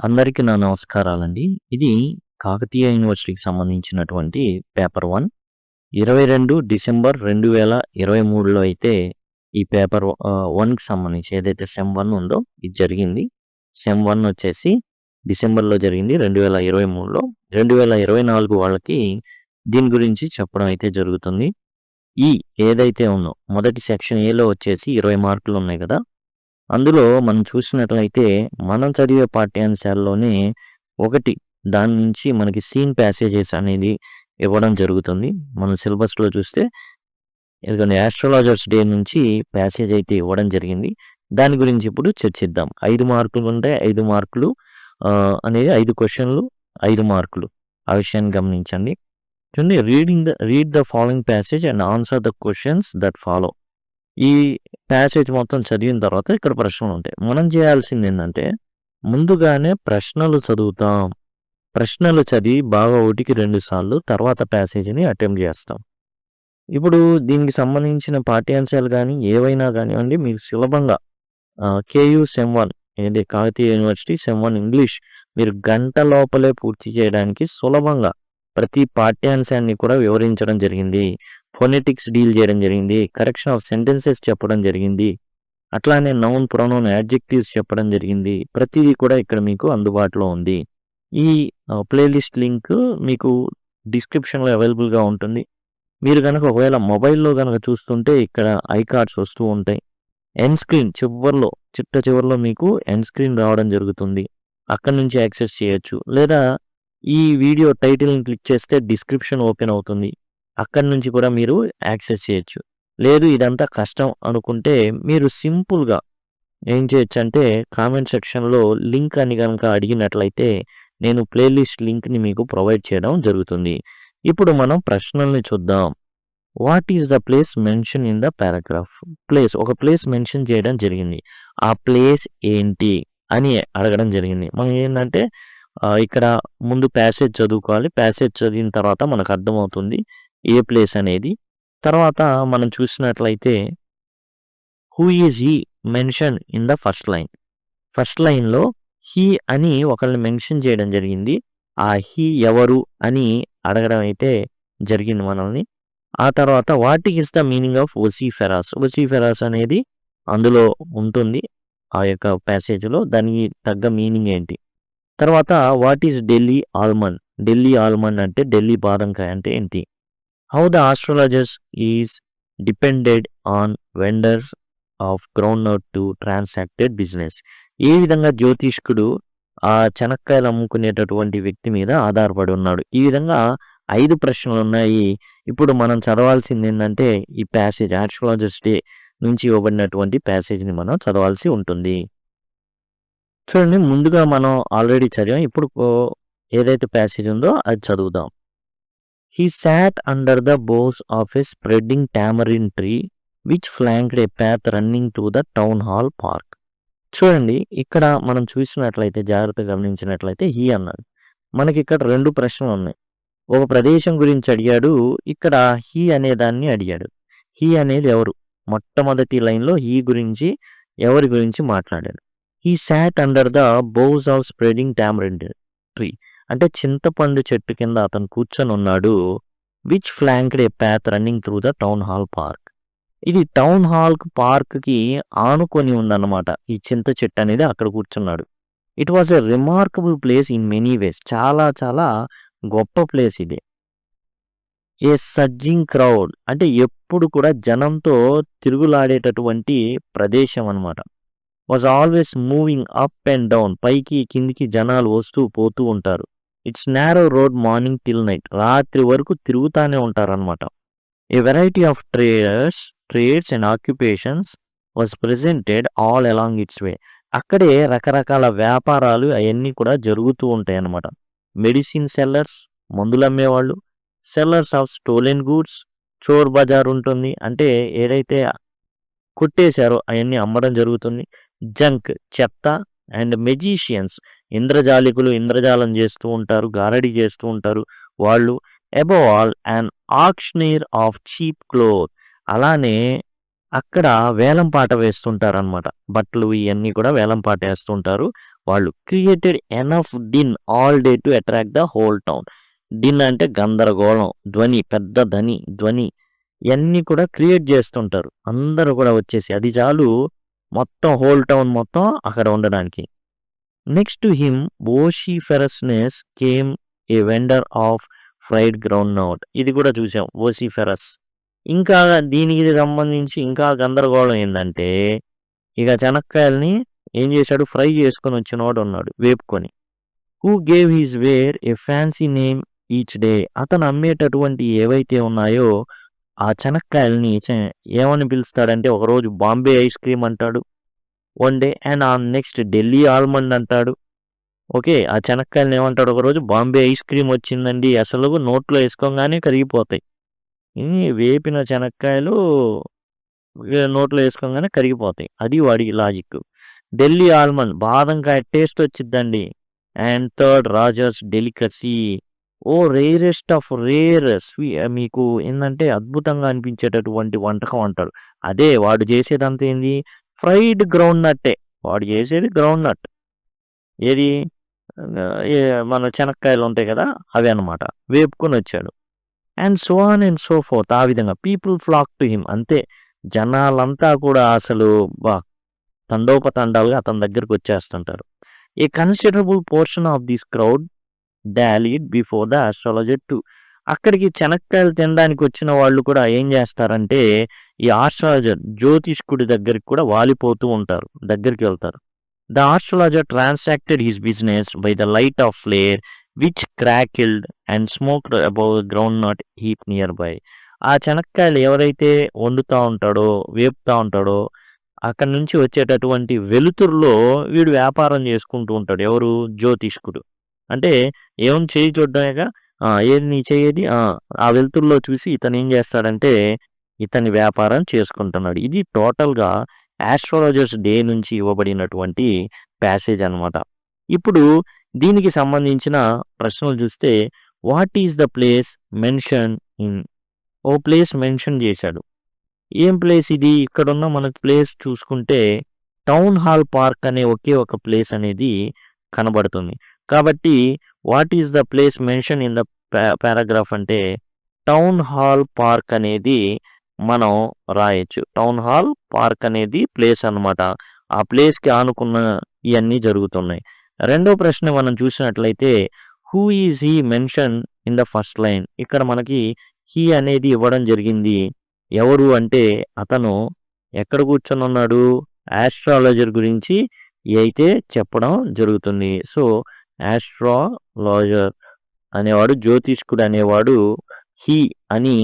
అందరికీ నా నమస్కారాలండి. ఇది కాకతీయ యూనివర్సిటీకి సంబంధించినటువంటి పేపర్ 1 22 డిసెంబర్ 2023లో అయితే ఈ పేపర్ 1కి సంబంధించి ఏదైతే సెమ్ 1 ఉందో ఇది జరిగింది. సెమ్ 1 వచ్చేసి డిసెంబర్లో జరిగింది 2023లో. 2024 వాళ్ళకి దీని గురించి చెప్పడం అయితే జరుగుతుంది. ఈ ఏదైతే ఉందో మొదటి సెక్షన్ ఏలో వచ్చేసి 20 మార్కులు ఉన్నాయి కదా! అందులో మనం చూసినట్లయితే మనం చదివే పాఠ్యాంశాల్లోనే ఒకటి దాని నుంచి మనకి సీన్ ప్యాసేజెస్ అనేది ఇవ్వడం జరుగుతుంది. మన సిలబస్లో చూస్తే ఎందుకంటే ఆస్ట్రాలజర్స్ డే నుంచి ప్యాసేజ్ అయితే ఇవ్వడం జరిగింది. దాని గురించి ఇప్పుడు చర్చిద్దాం. 5 మార్కులు ఉంటే 5 మార్కులు అనేది 5 క్వశ్చన్లు 5 మార్కులు. ఆ విషయాన్ని గమనించండి. చూడండి, read the following passage and answer the questions that follow. ఈ ప్యాసేజ్ మొత్తం చదివిన తర్వాత ఇక్కడ ప్రశ్నలు ఉంటాయి. మనం చేయాల్సింది ఏంటంటే ముందుగానే ప్రశ్నలు చదువుతాం. ప్రశ్నలు చదివి బాగా 1కి 2 సార్లు తర్వాత ప్యాసేజ్ని అటెంప్ట్ చేస్తాం. ఇప్పుడు దీనికి సంబంధించిన పాఠ్యాంశాలు కానీ ఏవైనా కానివ్వండి మీరు సులభంగా కేయూ సెమ్ 1 ఏంటి కాకతీయ యూనివర్సిటీ సెమ్ 1 ఇంగ్లీష్ మీరు గంట లోపలే పూర్తి చేయడానికి సులభంగా ప్రతి పాఠ్యాంశాన్ని కూడా వివరించడం జరిగింది. ఫొనెటిక్స్ డీల్ చేయడం జరిగింది. కరెక్షన్ ఆఫ్ సెంటెన్సెస్ చెప్పడం జరిగింది. అట్లానే నౌన్, ప్రొనౌన్, యాడ్జెక్టివ్స్ చెప్పడం జరిగింది. ప్రతిదీ కూడా ఇక్కడ మీకు అందుబాటులో ఉంది. ఈ ప్లేలిస్ట్ లింక్ మీకు డిస్క్రిప్షన్లో అవైలబుల్గా ఉంటుంది. మీరు కనుక ఒకవేళ మొబైల్లో కనుక చూస్తుంటే ఇక్కడ ఐ కార్డ్స్ వస్తూ ఉంటాయి. ఎండ్ స్క్రీన్ చివరిలో మీకు ఎండ్ స్క్రీన్ రావడం జరుగుతుంది. అక్కడి నుంచి యాక్సెస్ చేయొచ్చు. లేదా ఈ వీడియో టైటిల్ని క్లిక్ చేస్తే డిస్క్రిప్షన్ ఓపెన్ అవుతుంది. అక్కడి నుంచి కూడా మీరు యాక్సెస్ చేయొచ్చు. లేదు ఇదంతా కష్టం అనుకుంటే మీరు సింపుల్గా ఏం చేయొచ్చు అంటే కామెంట్ సెక్షన్లో లింక్ అని కనుక అడిగినట్లయితే నేను ప్లేలిస్ట్ లింక్ని మీకు ప్రొవైడ్ చేయడం జరుగుతుంది. ఇప్పుడు మనం ప్రశ్నల్ని చూద్దాం. What is the place mention in the paragraph? ఒక ప్లేస్ మెన్షన్ చేయడం జరిగింది. ఆ ప్లేస్ ఏంటి అని అడగడం జరిగింది. మనం ఏంటంటే ఇక్కడ ముందు ప్యాసేజ్ చదువుకోవాలి. ప్యాసేజ్ చదివిన తర్వాత మనకు అర్థమవుతుంది ఏ ప్లేస్ అనేది. తర్వాత మనం చూసినట్లయితే who is he mention in the first line. First లైన్లో హీ అని ఒకళ్ళని మెన్షన్ చేయడం జరిగింది. ఆ హీ ఎవరు అని అడగడం అయితే జరిగింది మనల్ని. ఆ తర్వాత what is the meaning of vociferous? Vociferous అనేది అందులో ఉంటుంది ఆ యొక్క ప్యాసేజ్లో. దానికి తగ్గ మీనింగ్ ఏంటి? తర్వాత what is Delhi almond? Delhi almond అంటే ఢిల్లీ బాదంకాయ అంటే ఏంటి? How the astrologers is depended on vendors of groundnut to transacted business. ఏ విధంగా జ్యోతిష్కుడు ఆ చెనక్కాయలు అమ్ముకునేటటువంటి వ్యక్తి మీద ఆధారపడి ఉన్నాడు. ఈ విధంగా 5 ప్రశ్నలు ఉన్నాయి. ఇప్పుడు మనం చదవాల్సింది ఏంటంటే ఈ ప్యాసేజ్ ఆస్ట్రాలజర్స్ డే నుంచి ఇవ్వబడినటువంటి ప్యాసేజ్ని మనం చదవాల్సి ఉంటుంది. చూడండి, ముందుగా మనం ఆల్రెడీ చదివాం. ఇప్పుడు ఏదైతే ప్యాసేజ్ ఉందో అది చదువుదాం. He sat under the boughs of a spreading tamarind tree which flanked a path running to the town hall park. చూడండి, ఇక్కడ మనం చూసినట్లయితే జాగ్రత్తగా గమనించినట్లయితే హీ అన్నాడు. మనకి ఇక్కడ 2 ప్రశ్నలు ఉన్నాయి. ఒక ప్రదేశం గురించి అడిగాడు, ఇక్కడ హీ అనే దాన్ని అడిగాడు. హీ అనేది ఎవరు? మొట్టమొదటి లైన్లో హీ గురించి ఎవరి గురించి మాట్లాడాడు. He sat under the boughs of spreading tamarind tree అంటే చింతపండు చెట్టు కింద అతను కూర్చొని ఉన్నాడు. Which flanked a path running through the town hall park. ఇది టౌన్ హాల్ పార్క్కి ఆనుకొని ఉందన్నమాట. ఈ చింత చెట్టు అనేది అక్కడ కూర్చున్నాడు. It was a remarkable place in many ways. చాలా చాలా గొప్ప ప్లేస్ ఇది. ఏ సజ్జింగ్ క్రౌడ్ అంటే ఎప్పుడు కూడా జనంతో తిరుగులాడేటటువంటి ప్రదేశం అనమాట. Was always moving up and down. పైకి కిందికి జనాలు వస్తూ పోతూ ఉంటారు. It's narrow road morning till night. రాత్రి వరకు తిరుగుతూనే ఉంటారనమాట. A variety of trades and occupations was presented all along its way. అక్కడే రకరకాల వ్యాపారాలు అవన్నీ కూడా జరుగుతూ ఉంటాయి అన్నమాట. మెడిసిన్ సెల్లర్స్, మందులు అమ్మేవాళ్ళు. సెల్లర్స్ ఆఫ్ స్టోలెన్ గూడ్స్, చోర్ బజార్ ఉంటుంది. అంటే ఏదైతే కొట్టేశారో అవన్నీ అమ్మడం జరుగుతుంది. జంక్, చెత్త. అండ్ మెజీషియన్స్, ఇంద్రజాలికులు ఇంద్రజాలం చేస్తూ ఉంటారు, గారడీ చేస్తూ ఉంటారు వాళ్ళు. Above all and auctioneer of cheap cloth. అలానే అక్కడ వేలం పాట వేస్తుంటారనమాట. బట్టలు ఇయన్నీ కూడా వేలం పాట ఏస్తుంటారు. వాళ్ళు created enough DIN all day to attract the whole town. DIN అంటే గందరగోళం, ధ్వని, పెద్ద ధ్వని ఇయన్నీ కూడా క్రియేట్ చేస్తుంటారు. అందరూ కూడా వచ్చేసి అది చాలు మొత్తం హోల్ టౌన్ మొత్తం అక్కడ ఉండడానికి. Next to him vociferousness came a vendor of fried ground nut. ఇది కూడా చూసాం వోషిఫెరస్. ఇంకా దీనికి సంబంధించి ఇంకా గందరగోళం ఏందంటే, ఇక చెనక్కాయల్ని ఏం చేశాడు, ఫ్రై చేసుకొని వచ్చినవాడు ఉన్నాడు వేపుకొని. Who gave his wear a fancy name each day. అతను అమ్మేటటువంటి ఏవైతే ఉన్నాయో ఆ చెనక్కాయల్ని ఏమని పిలుస్తాడంటే, ఒకరోజు బాంబే ఐస్ క్రీమ్ అంటాడు వన్ డే, అండ్ ఆ నెక్స్ట్ ఢిల్లీ ఆల్మండ్ అంటాడు. ఓకే, ఆ చెనక్కాయలని ఏమంటాడు, ఒకరోజు బాంబే ఐస్ క్రీమ్ వచ్చిందండి, అసలు నోట్లో వేసుకోగానే కరిగిపోతాయి. వేపిన చెనక్కాయలు నోట్లో వేసుకోగానే కరిగిపోతాయి. అది వాడి లాజిక్. ఢిల్లీ ఆల్మండ్ బాదంకాయ టేస్ట్ వచ్చిద్దండి. And third raja's delicacy. Oh rarest of rare మీకు ఏంటంటే అద్భుతంగా అనిపించేటటువంటి వంటకం అంటాడు. అదే వాడు చేసేదంతా ఏంది, ఫ్రైడ్ గ్రౌండ్ నట్టే. వాడు చేసేది గ్రౌండ్ నట్. ఏది మన చెనక్కాయలు ఉంటాయి కదా, అవి అనమాట వేపుకొని వచ్చాడు. And so on and so fourth. ఆ విధంగా పీపుల్ ఫ్లాక్ టు హిమ్. అంతే, జనాలంతా కూడా అసలు తండోపతండాలుగా అతని దగ్గరకు వచ్చేస్తుంటారు. A considerable portion of this crowd dallied before the astrologer too. అక్కడికి చెనక్కాయలు తినడానికి వచ్చిన వాళ్ళు కూడా ఏం చేస్తారంటే, ఈ ఆస్ట్రాలజర్ జ్యోతిష్కుడి దగ్గరికి కూడా వాలిపోతూ ఉంటారు, దగ్గరికి వెళ్తారు. The astrologer transacted his business by the light of flare which crackled and smoked above ground nut heap nearby. ఆ చెనక్కాయలు ఎవరైతే వండుతూ ఉంటాడో, వేపుతా ఉంటాడో, అక్కడి నుంచి వచ్చేటటువంటి వెలుతురులో వీడు వ్యాపారం చేసుకుంటూ ఉంటాడు. ఎవరు, జ్యోతిష్కుడు. అంటే ఏమని చేయి చూడడమేగా, ఏది నీ చేయేది, ఆ వెలుతురులో చూసి ఇతను ఏం చేస్తాడంటే ఇతని వ్యాపారం చేసుకుంటున్నాడు. ఇది టోటల్గా ఆస్ట్రాలజర్స్ డే నుంచి ఇవ్వబడినటువంటి ప్యాసేజ్ అనమాట. ఇప్పుడు దీనికి సంబంధించిన ప్రశ్నలు చూస్తే, what is the place mention in. ఓ ప్లేస్ మెన్షన్ చేశాడు. ఏం ప్లేస్ ఇది, ఇక్కడున్న మనకు ప్లేస్ చూసుకుంటే టౌన్ హాల్ పార్క్ అనే ఒకే ఒక ప్లేస్ అనేది కనబడుతుంది. కాబట్టి what is the place mention in the paragraph అంటే టౌన్ హాల్ పార్క్ అనేది మనం రాయొచ్చు. టౌన్ హాల్ పార్క్ అనేది ప్లేస్ అనమాట. ఆ ప్లేస్కి ఆనుకున్న ఇవన్నీ జరుగుతున్నాయి. రెండో ప్రశ్న మనం చూసినట్లయితే, who is he mention in the first line. ఇక్కడ మనకి హీ అనేది ఇవ్వడం జరిగింది. ఎవరు అంటే అతను ఎక్కడ కూర్చొని ఉన్నాడు, ఆస్ట్రాలజర్ గురించి అయితే చెప్పడం జరుగుతుంది. సో ఆస్ట్రాలజర్ అనేవాడు, జ్యోతిష్కుడు అనేవాడు హీ అని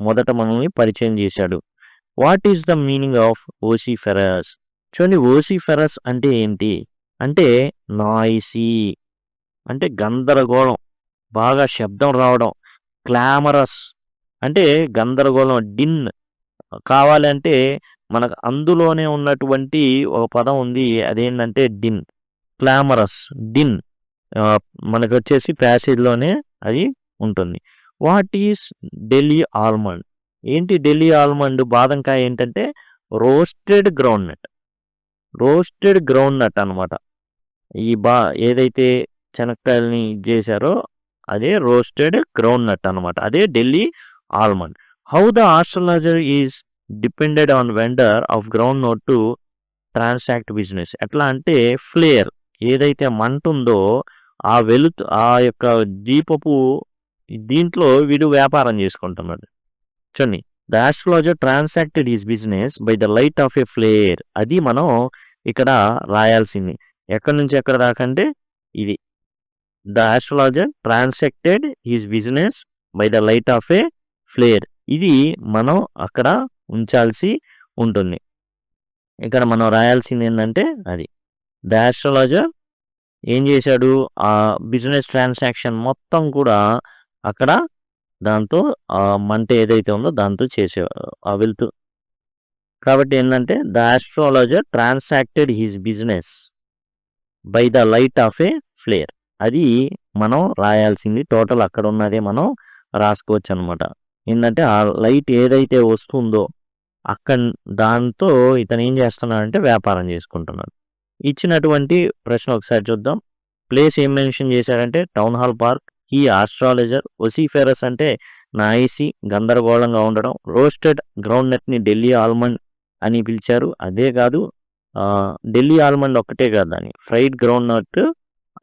మొదట మనల్ని పరిచయం చేశాడు. What is the meaning of vociferous. చూడండి, వోసిఫెరస్ అంటే ఏంటి అంటే నాయిసీ అంటే గందరగోళం, బాగా శబ్దం రావడం. క్లామరస్ అంటే గందరగోళం. డిన్ కావాలంటే మనకు అందులోనే ఉన్నటువంటి ఒక పదం ఉంది, అదేంటంటే డిన్. క్లామరస్, డిన్ మనకు వచ్చేసి ప్యాసేజ్లోనే అది ఉంటుంది. What is Delhi almond. ఏంటి ఢిల్లీ ఆల్మండ్, బాదంకాయ ఏంటంటే roasted ground nut. Roasted ground nut అనమాట. ఈ ఏదైతే చెనక్కాయలని చేశారో అదే రోస్టెడ్ గ్రౌండ్ నట్ అనమాట, అదే Delhi almond. How the astrologer is depended on vendor of ground note to transact business. ఎట్లా అంటే ఫ్లేర్ ఏదైతే మంట ఉందో ఆ యొక్క దీపపు దీంట్లో వీడు వ్యాపారం చేసుకుంటున్నాడు. చూడండి, the astrologer transacted his business by the light of a flare. అది మనం ఇక్కడ రాయాల్సింది. ఎక్కడి నుంచి ఎక్కడ రాకంటే ఇది, the astrologer transacted his business by the light of a flare. ఇది మనం అక్కడ ఉంచాల్సి ఉంటుంది. ఇక్కడ మనం రాయాల్సింది ఏంటంటే అది, ద ఆస్ట్రాలజర్ ఏం చేశాడు, ఆ బిజినెస్ ట్రాన్సాక్షన్ మొత్తం కూడా అక్కడ దాంతో ఆ మంట ఏదైతే ఉందో దాంతో వెళ్తూ. కాబట్టి ఏంటంటే the astrologer transacted his business by the light of a flare. అది మనం రాయాల్సింది. టోటల్ అక్కడ ఉన్నదే మనం రాసుకోవచ్చు అనమాట. ఏంటంటే ఆ లైట్ ఏదైతే వస్తుందో దాంతో ఇతను ఏం చేస్తున్నాడంటే వ్యాపారం చేసుకుంటున్నాడు. ఇచ్చినటువంటి ప్రశ్న ఒకసారి చూద్దాం. ప్లేస్ ఏం మెన్షన్ చేశాడంటే టౌన్ హాల్ పార్క్. ఈ ఆస్ట్రాలజర్. ఒసిఫెరస్ అంటే నాయిసీ, గందరగోళంగా ఉండడం. రోస్టెడ్ గ్రౌండ్ నట్ని ఢిల్లీ ఆల్మండ్ అని పిలిచారు. అదే కాదు, ఢిల్లీ ఆల్మండ్ ఒక్కటే కాదు, దాన్ని ఫ్రైడ్ గ్రౌండ్ నట్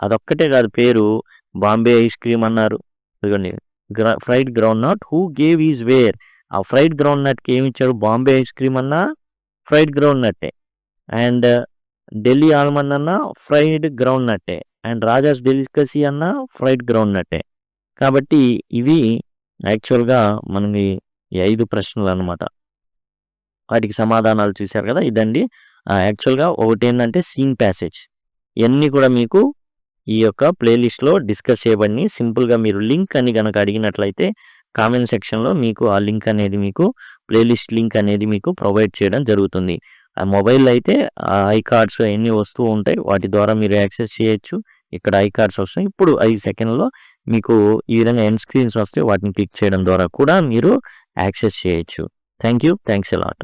అదొక్కటే కాదు పేరు, బాంబే ఐస్ క్రీమ్ అన్నారు. ఇదిగోండి fried ground nut. Who gave is wear. ఆ ఫ్రైడ్ గ్రౌండ్ నట్కి ఏమి ఇచ్చారు? బాంబే ఐస్ క్రీమ్ అన్నా ఫ్రైడ్ గ్రౌండ్ నట్టే, అండ్ ఢిల్లీ ఆల్మండ్ అన్నా ఫ్రైడ్ గ్రౌండ్ నట్టే, అండ్ రాజాస్ డెలికసీ అన్నా ఫ్రైడ్ గ్రౌండ్ నట్టే. కాబట్టి ఇవి యాక్చువల్గా మనకి ఈ 5 ప్రశ్నలు అనమాట. వాటికి సమాధానాలు చూశారు కదా, ఇదండి. యాక్చువల్గా ఒకటి ఏంటంటే సీన్ ప్యాసేజ్. ఇవన్నీ కూడా మీకు ఈ యొక్క ప్లేలిస్ట్లో డిస్కస్ చేయబడి సింపుల్గా మీరు లింక్ అని కనుక అడిగినట్లయితే కామెంట్ సెక్షన్లో మీకు ఆ లింక్ అనేది మీకు ప్లేలిస్ట్ లింక్ అనేది మీకు ప్రొవైడ్ చేయడం జరుగుతుంది. ఆ మొబైల్ అయితే ఐ కార్డ్స్ అన్నీ వస్తూ ఉంటాయి, వాటి ద్వారా మీరు యాక్సెస్ చేయొచ్చు. ఇక్కడ ఐ కార్డ్స్ వస్తాయి. ఇప్పుడు 5 సెకండ్లో మీకు ఈ విధంగా ఎండ్ స్క్రీన్స్ వస్తే వాటిని క్లిక్ చేయడం ద్వారా కూడా మీరు యాక్సెస్ చేయొచ్చు. Thank you. Thanks a lot.